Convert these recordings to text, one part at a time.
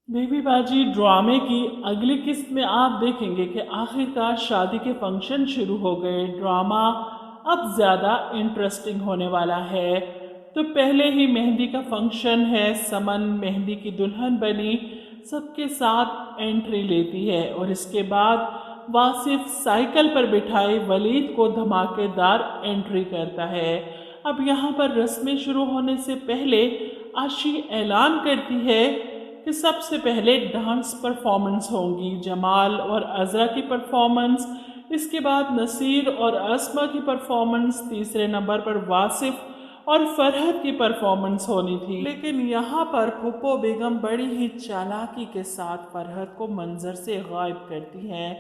Baby बाजी ड्रामे की अगली किस्त में आप देखेंगे कि आखिरकार शादी के फंक्शन शुरू हो गए। ड्रामा अब ज़्यादा इंटरेस्टिंग होने वाला है। तो पहले ही मेहंदी का फंक्शन है। समन मेहंदी की दुल्हन बनी सबके साथ एंट्री लेती है और इसके बाद वासिफ साइकिल पर बिठाए वलीद को धमाकेदार एंट्री करता है। अब यहाँ पर रस्में शुरू होने से पहले आशी ऐलान करती है कि सबसे पहले डांस परफॉर्मेंस होंगी, जमाल और अज़रा की परफॉर्मेंस, इसके बाद नसीर और अस्मा की परफॉर्मेंस, तीसरे नंबर पर वासिफ और फरहत की परफॉर्मेंस होनी थी। लेकिन यहाँ पर फुप्पो बेगम बड़ी ही चालाकी के साथ फरहत को मंजर से गायब करती हैं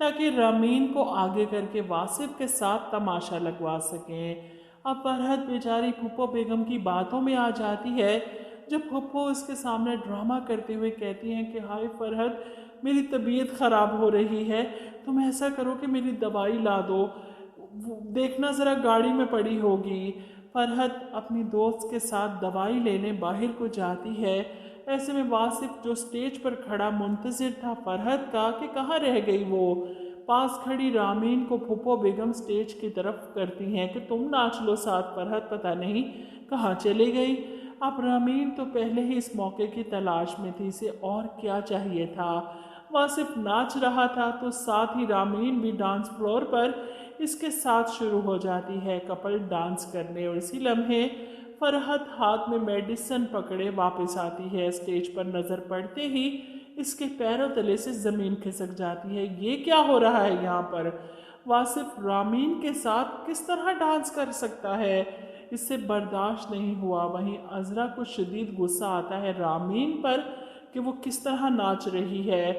ताकि रमीन को आगे करके वासिफ के साथ तमाशा लगवा सकें। अब फरहत बेचारी फुप्पो बेगम की बातों में आ जाती है जब फुप्पो उसके सामने ड्रामा करते हुए कहती हैं कि हाय फरहत, मेरी तबीयत ख़राब हो रही है, तुम ऐसा करो कि मेरी दवाई ला दो, देखना ज़रा गाड़ी में पड़ी होगी। फरहत अपनी दोस्त के साथ दवाई लेने बाहर को जाती है। ऐसे में वासिफ जो स्टेज पर खड़ा मुंतजिर था फरहत का कि कहाँ रह गई वो, पास खड़ी रामीन को फुप्पो बेगम स्टेज की तरफ करती हैं कि तुम नाच लो साथ। फरहत पता नहीं कहाँ चली गई। अब रामीन तो पहले ही इस मौके की तलाश में थी, इसे और क्या चाहिए था। वासिफ नाच रहा था तो साथ ही रामीन भी डांस फ्लोर पर इसके साथ शुरू हो जाती है कपल डांस करने। और इसी लम्हे फरहत हाथ में मेडिसिन पकड़े वापस आती है। स्टेज पर नज़र पड़ते ही इसके पैरों तले से ज़मीन खिसक जाती है। ये क्या हो रहा है यहाँ पर? वासिफ रामीन के साथ किस तरह डांस कर सकता है? इससे बर्दाश्त नहीं हुआ। वहीं अज़रा को शदीद गुस्सा आता है रामीन पर कि वो किस तरह नाच रही है।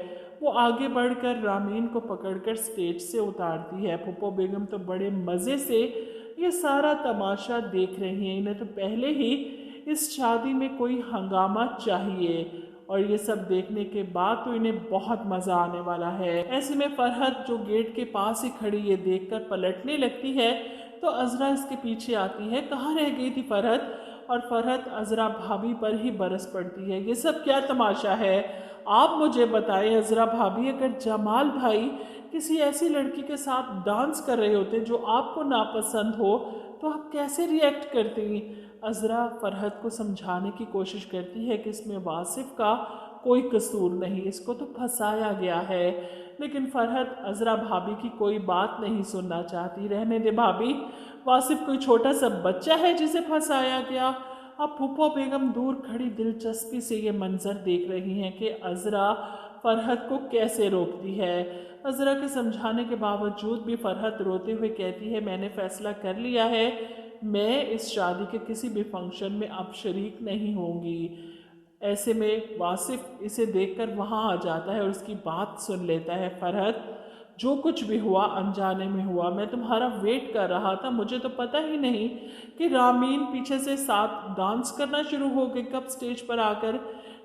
वो आगे बढ़कर रामीन को पकड़कर स्टेज से उतारती है। फुप्पो बेगम तो बड़े मज़े से ये सारा तमाशा देख रही हैं। इन्हें तो पहले ही इस शादी में कोई हंगामा चाहिए और ये सब देखने के बाद तो इन्हें बहुत मज़ा आने वाला है। ऐसे में फरहत जो गेट के पास ही खड़ी ये देखकर पलटने लगती है तो अज़रा इसके पीछे आती है। कहाँ रह गई थी फरहत? और फरहत अज़रा भाभी पर ही बरस पड़ती है। ये सब क्या तमाशा है? आप मुझे बताएं अज़रा भाभी, अगर जमाल भाई किसी ऐसी लड़की के साथ डांस कर रहे होते जो आपको नापसंद हो तो आप कैसे रिएक्ट करती? अज़रा फरहत को समझाने की कोशिश करती है कि इसमें वासिफ का कोई कसूर नहीं, इसको तो फंसाया गया है। लेकिन फरहत अज़रा भाभी की कोई बात नहीं सुनना चाहती। रहने दे भाभी, वासिफ कोई छोटा सा बच्चा है जिसे फंसाया गया। अब फुप्पो बेगम दूर खड़ी दिलचस्पी से ये मंजर देख रही हैं कि अज़रा फरहत को कैसे रोकती है। अज़रा के समझाने के बावजूद भी फरहत रोते हुए कहती है मैंने फ़ैसला कर लिया है, मैं इस शादी के किसी भी फंक्शन में अब शरीक नहीं होंगी। ऐसे में वासिफ इसे देखकर वहाँ आ जाता है और उसकी बात सुन लेता है। फरहत, जो कुछ भी हुआ अनजाने में हुआ, मैं तुम्हारा वेट कर रहा था, मुझे तो पता ही नहीं कि रामीन पीछे से साथ डांस करना शुरू हो गई कब स्टेज पर आकर।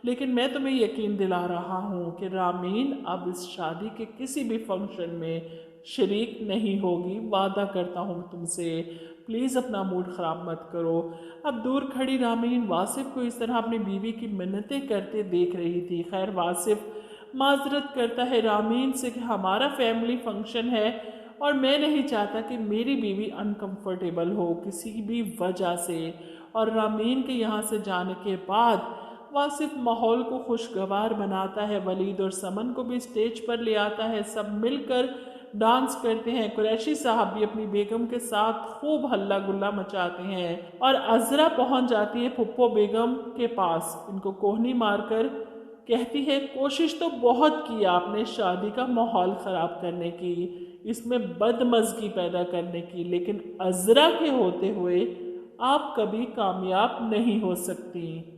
लेकिन मैं तुम्हें यकीन दिला रहा हूँ कि रामीन अब इस शादी के किसी भी फंक्शन में शरीक नहीं होगी। वादा करता हूँ तुमसे, प्लीज़ अपना मूड ख़राब मत करो। अब दूर खड़ी रामीन वासिफ को इस तरह अपनी बीवी की मिन्नतें करते देख रही थी। खैर वासिफ माजरत करता है रामीन से कि हमारा फैमिली फंक्शन है और मैं नहीं चाहता कि मेरी बीवी अनकंफर्टेबल हो किसी भी वजह से। और रामीन के यहाँ से जाने के बाद वासिफ माहौल को खुशगवार बनाता है। वलीद और समन को भी स्टेज पर ले आता है। सब मिलकर डांस करते हैं। कुरैशी साहब भी अपनी बेगम के साथ खूब हल्ला गुल्ला मचाते हैं और अज़रा पहुंच जाती है फुप्पो बेगम के पास। इनको कोहनी मारकर कहती है कोशिश तो बहुत की आपने शादी का माहौल ख़राब करने की, इसमें बदमज़गी पैदा करने की, लेकिन अज़रा के होते हुए आप कभी कामयाब नहीं हो सकती।